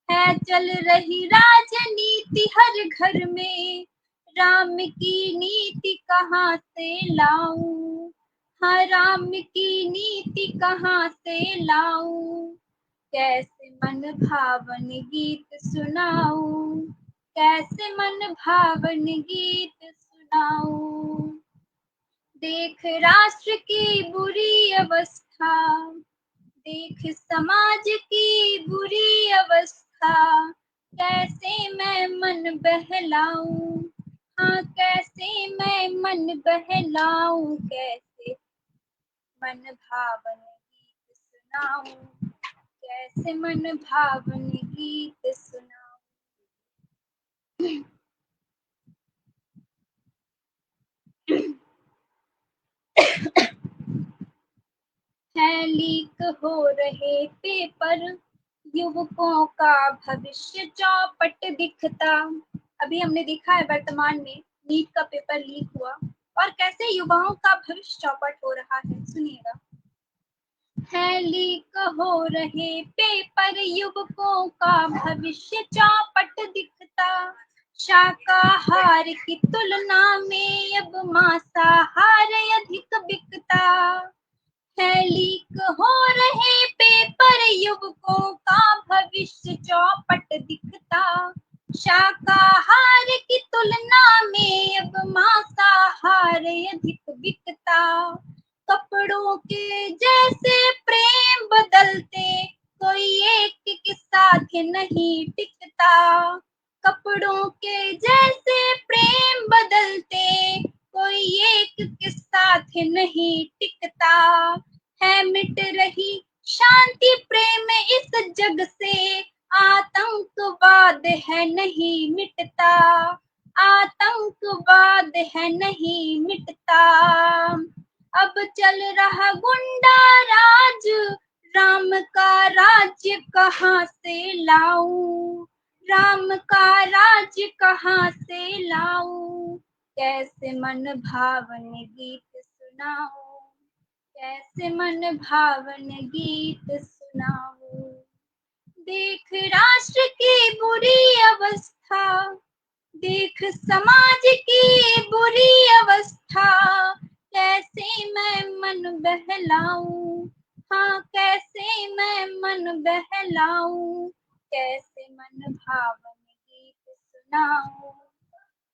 है चल रही राजनीति हर घर में। राम की नीति कहाँ से लाऊं। हाँ, राम की नीति कहाँ से लाऊं। कैसे मन भावन गीत सुनाऊं। कैसे मन भावन गीत सुनाऊं। देख राष्ट्र की बुरी अवस्था। देख समाज की बुरी अवस्था। कैसे मैं मन बहलाऊं। हाँ, कैसे मैं मन बहलाऊं। कैसे मन भावन गीत सुनाऊं। कैसे मन भावन गीत सुनाऊं। है लीक हो रहे पेपर। युवकों का भविष्य चौपट दिखता। अभी हमने देखा है वर्तमान में नीट का पेपर लीक हुआ और कैसे युवाओं का भविष्य चौपट हो रहा है। सुनिएगा। है लीक हो रहे पेपर। युवकों का भविष्य चौपट दिखता। शाकाहार की तुलना में अब मांसाहार अधिक बिकता। है लीक हो रहे पेपर। युवकों का भविष्य चौपट दिखता। शाकाहार की तुलना में अब मांसाहार अधिक बिकता। कपड़ों के जैसे प्रेम बदलते कोई एक के साथ नहीं टिकता। कपड़ों के जैसे प्रेम बदलते कोई एक के साथ नहीं टिकता। है मिट रही शांति प्रेम इस जग से। आतंकवाद है नहीं मिटता। आतंकवाद है नहीं मिटता। अब चल रहा गुंडा राज। राम का राज्य कहाँ से लाऊं, राम का राज्य कहाँ से लाऊं, कैसे मन भावन गीत सुनाऊं, कैसे मन भावन गीत सुनाऊं। देख राष्ट्र की बुरी अवस्था, देख समाज की बुरी अवस्था, कैसे मैं मन बहलाऊं, हाँ कैसे मैं मन बहलाऊं, कैसे मन भावन गीत सुनाऊं,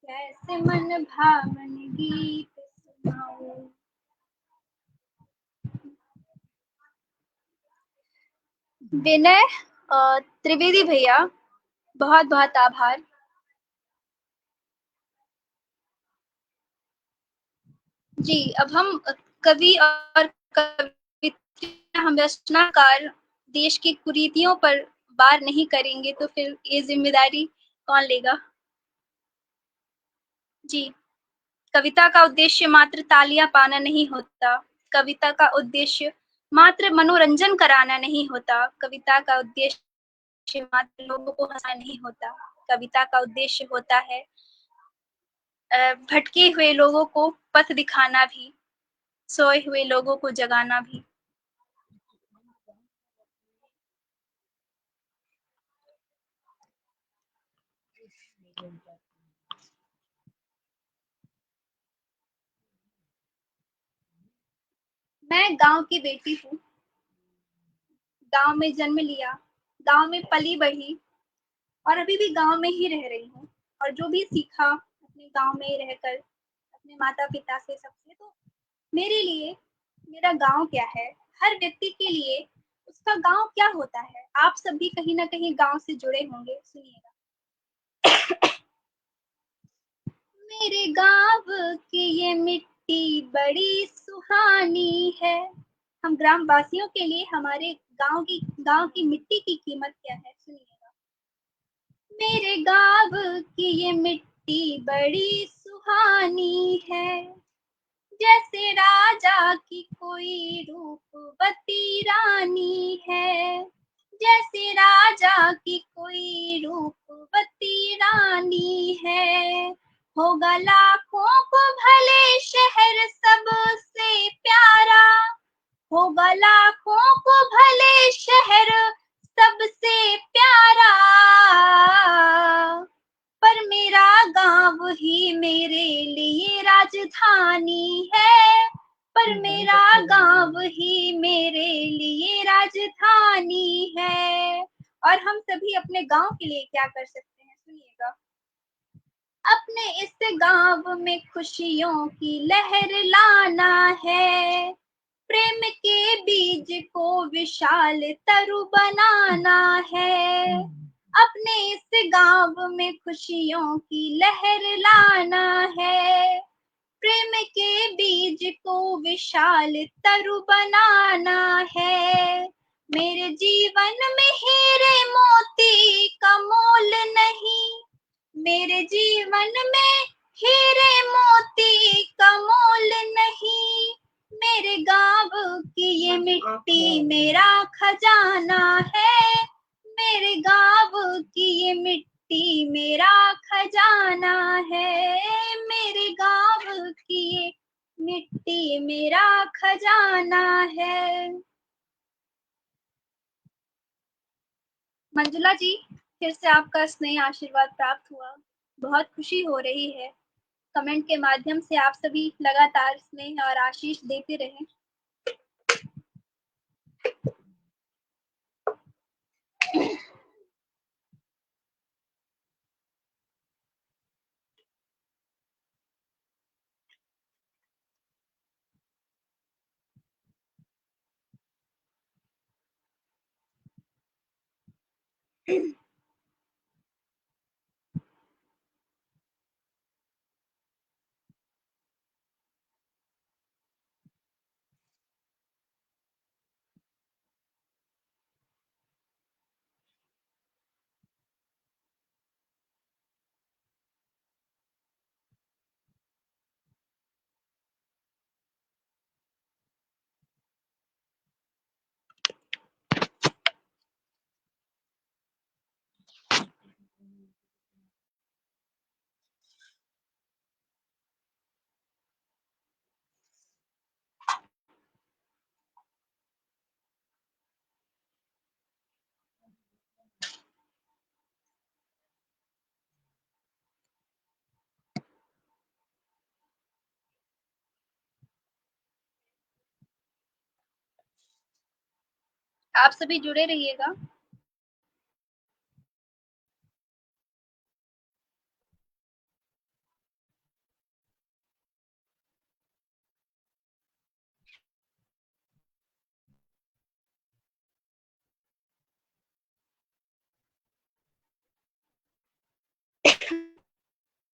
कैसे मन भावन गीत सुनाऊं। विनय त्रिवेदी भैया, बहुत बहुत आभार। जी, अब हम कवि और कवित्रियाँ, हम रचनाकार देश की कुरीतियों पर वार नहीं करेंगे तो फिर ये जिम्मेदारी कौन लेगा? जी, कविता का उद्देश्य मात्र तालियां पाना नहीं होता, कविता का उद्देश्य मात्र मनोरंजन कराना नहीं होता, कविता का उद्देश्य मात्र लोगों को हंसाना नहीं होता, कविता का उद्देश्य होता है भटके हुए लोगों को पथ दिखाना भी, सोए हुए लोगों को जगाना भी। मैं गांव की बेटी हूँ, गांव में जन्म लिया, गांव में पली बढ़ी और अभी भी गांव में ही रह रही हूँ। और जो भी सीखा अपने गांव में ही रहकर अपने माता पिता से, सबसे, तो मेरे लिए मेरा गांव क्या है, हर व्यक्ति के लिए उसका गांव क्या होता है। आप सभी कहीं ना कहीं गांव से जुड़े होंगे, सुनिएगा। मेरे गांव की ये मिट्टी बड़ी सुहानी है। हम ग्राम वासियों के लिए हमारे गांव की मिट्टी की कीमत क्या है, सुनिएगा। मेरे गांव की ये मिट्टी बड़ी सुहानी है, जैसे राजा की कोई रूपवती रानी है, जैसे राजा की कोई रूपवती रानी है। होगा लाखों को भले शहर सबसे प्यारा, होगा लाखों को भले शहर सबसे प्यारा, पर मेरा गांव ही मेरे लिए राजधानी है, पर मेरा गांव ही मेरे लिए राजधानी है। और हम सभी अपने गांव के लिए क्या कर सकते हैं, सुनिएगा। अपने इस गांव में खुशियों की लहर लाना है, प्रेम के बीज को विशाल तरु बनाना है। अपने इस गांव में खुशियों की लहर लाना है, प्रेम के बीज को विशाल तरु बनाना है। मेरे जीवन में हीरे मोती का मोल नहीं, मेरे जीवन में हीरे मोती का मोल नहीं, मेरे गांव की ये मिट्टी मेरा खजाना है, मेरे गांव की ये मिट्टी मेरा खजाना है, मेरे गांव की ये मिट्टी मेरा खजाना है। मंजुला जी, फिर से आपका स्नेह आशीर्वाद प्राप्त हुआ, बहुत खुशी हो रही है। कमेंट के माध्यम से आप सभी लगातार स्नेह और आशीष देते रहें। आप सभी जुड़े रहिएगा।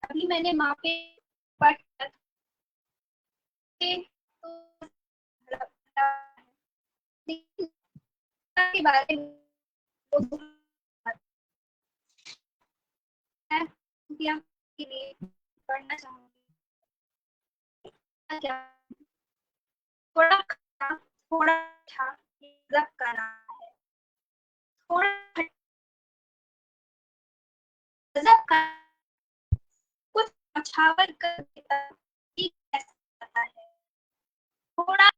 अभी मैंने माँ पे पाठ किया तो के बारे में मैं के लिए पढ़ना चाहूंगी। क्या थोड़ा खट्टा थोड़ा मीठा ये गजब का नाम है। थोड़ा गजब का कुछ नछावर कर देता ये कैसा आता है। थोड़ा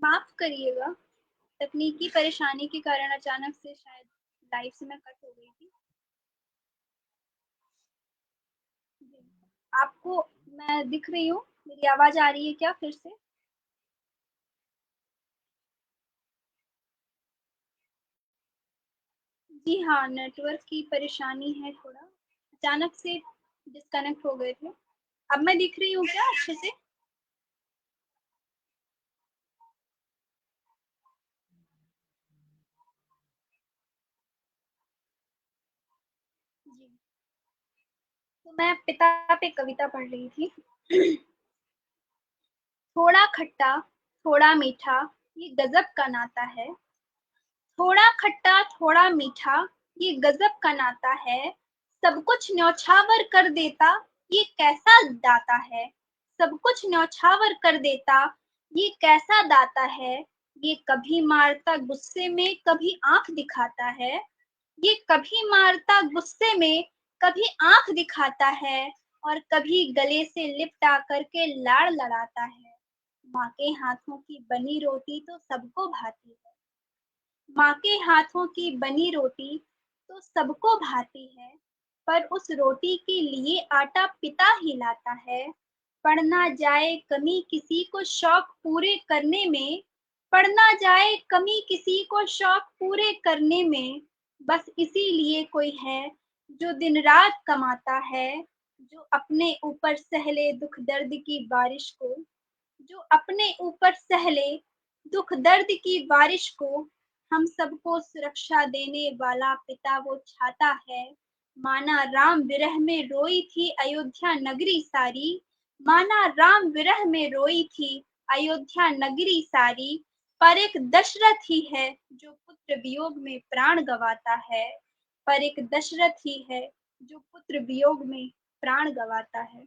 माफ करिएगा, तकनीकी परेशानी के कारण अचानक से शायद लाइव से मैं कट हो गई थी। आपको मैं दिख रही हूँ? मेरी आवाज आ रही है क्या फिर से? जी हाँ, नेटवर्क की परेशानी है थोड़ा। अचानक से डिस्कनेक्ट हो गए थे। अब मैं दिख रही हूँ क्या अच्छे से? जी। तो मैं पिता पे कविता पढ़ रही थी। थोड़ा खट्टा, थोड़ा मीठा, ये गजब का नाता है। थोड़ा खट्टा, थोड़ा मीठा, ये गजब का नाता है। सब कुछ न्यौछावर कर देता, ये कैसा दाता है। सब कुछ न्यौछावर कर देता, ये कैसा दाता है। ये कभी मारता गुस्से में, कभी आंख दिखाता है। ये कभी मारता गुस्से में, कभी आंख दिखाता है, और कभी गले से लिपटा करके लाड़ लड़ाता है। माँ के हाथों की बनी रोटी तो सबको भाती है। माँ के हाथों की बनी रोटी तो सबको भाती है, पर उस रोटी के लिए आटा पिता ही लाता है। पड़ ना जाए कमी किसी को शौक पूरे करने में, पड़ ना जाए कमी किसी को शौक पूरे करने में, बस इसीलिए कोई है जो दिन रात कमाता है, जो अपने ऊपर सहले दुख दर्द की बारिश को, जो अपने ऊपर सहले दुख दर्द की बारिश को, हम सबको सुरक्षा देने वाला पिता वो छाता है। माना राम विरह में रोई थी अयोध्या नगरी सारी, माना राम विरह में रोई थी अयोध्या नगरी सारी, पर एक दशरथ ही है जो पुत्र वियोग में प्राण गवाता है। पर एक दशरथ ही है जो पुत्र वियोग में प्राण गवाता है।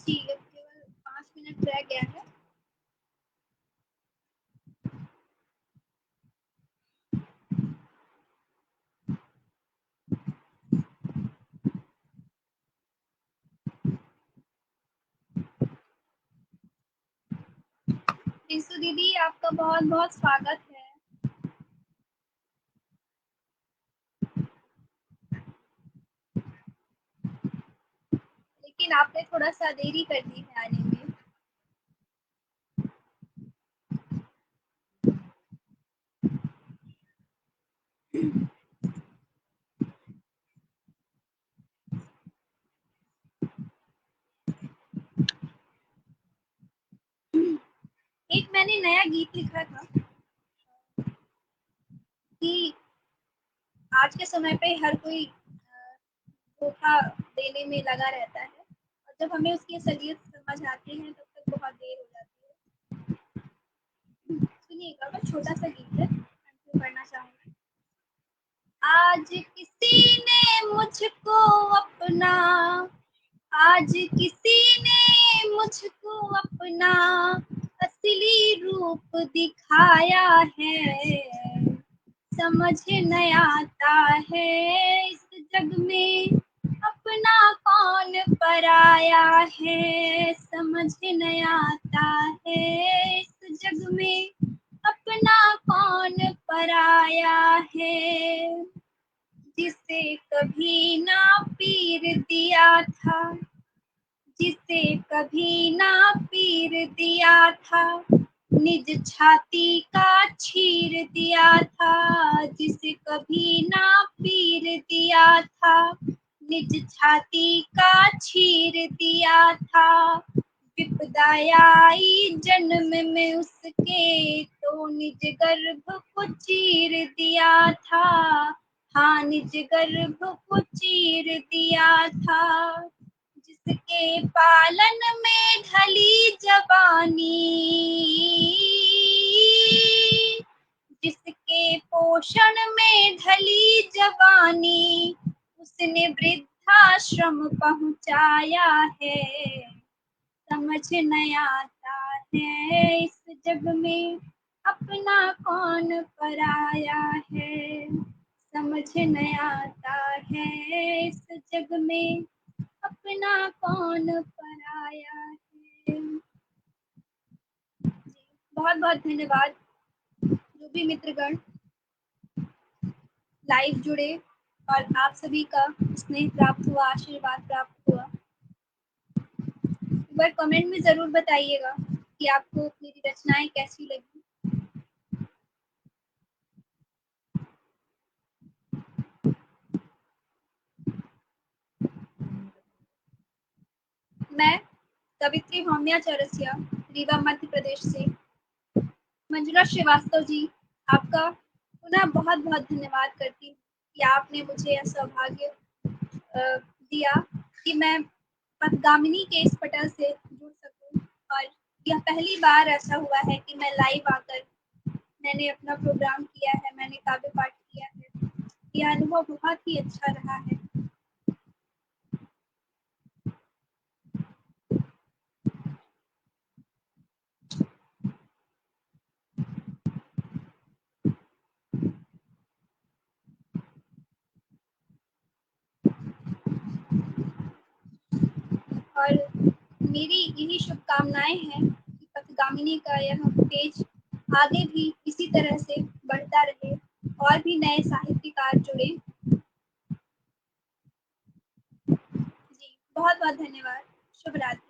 जी, अब केवल 5 मिनट रह गया है। प्रिंसू दीदी, आपका बहुत-बहुत स्वागत है। लेकिन आपने थोड़ा-सा देरी कर दी है आने में। एक मैंने नया गीत लिखा था कि आज के समय पे हर कोई धोखा देने में लगा रहता है और जब हमें उसकी असलियत समझ आती है तब तक बहुत देर हो जाती है। सुनिएगा, बस छोटा-सा गीत है, मैं पढ़ना चाहूँगी। आज किसी ने मुझको अपना आज किसी ने मुझको अपना असली रूप दिखाया है। समझ न आता है इस जग में अपना कौन पराया है। समझ न आता है इस जग में अपना कौन पराया है। जिसे कभी ना पीर दिया था जिसे कभी ना पीर दिया था निज छाती का चीर दिया था। जिसे कभी ना पीर दिया था निज छाती का चीर दिया था। विपदाई जन्म में उसके तो निज गर्भ को चीर दिया था। हाँ, निज गर्भ को चीर दिया था। जिसके पालन में ढली जवानी जिसके पोषण में ढली जवानी उसने वृद्धाश्रम पहुंचाया है। समझ न आता है इस जग में अपना कौन पराया है। समझ न आता है इस जग में अपना कौन पराया है। बहुत बहुत धन्यवाद जो भी मित्रगण लाइव जुड़े और आप सभी का स्नेह प्राप्त हुआ, आशीर्वाद प्राप्त हुआ। एक बार कमेंट में जरूर बताइएगा कि आपको मेरी रचनाएं कैसी लगी। मैं कवित्री भौम्या चौरसिया, रीवा मध्य प्रदेश से। मंजुला श्रीवास्तव जी, आपका पुनः बहुत बहुत धन्यवाद करती हूँ कि आपने मुझे यह सौभाग्य दिया कि मैं पथगामिनी के इस पटल से जुड़ सकूं। और यह पहली बार ऐसा हुआ है कि मैं लाइव आकर मैंने अपना प्रोग्राम किया है, मैंने काव्य पाठ किया है। यह अनुभव बहुत ही अच्छा रहा है। और मेरी यही शुभकामनाएं हैं कि पथगामिनी का यह पेज आगे भी इसी तरह से बढ़ता रहे और भी नए साहित्यकार जुड़े। जी, बहुत बहुत धन्यवाद। शुभ रात्रि।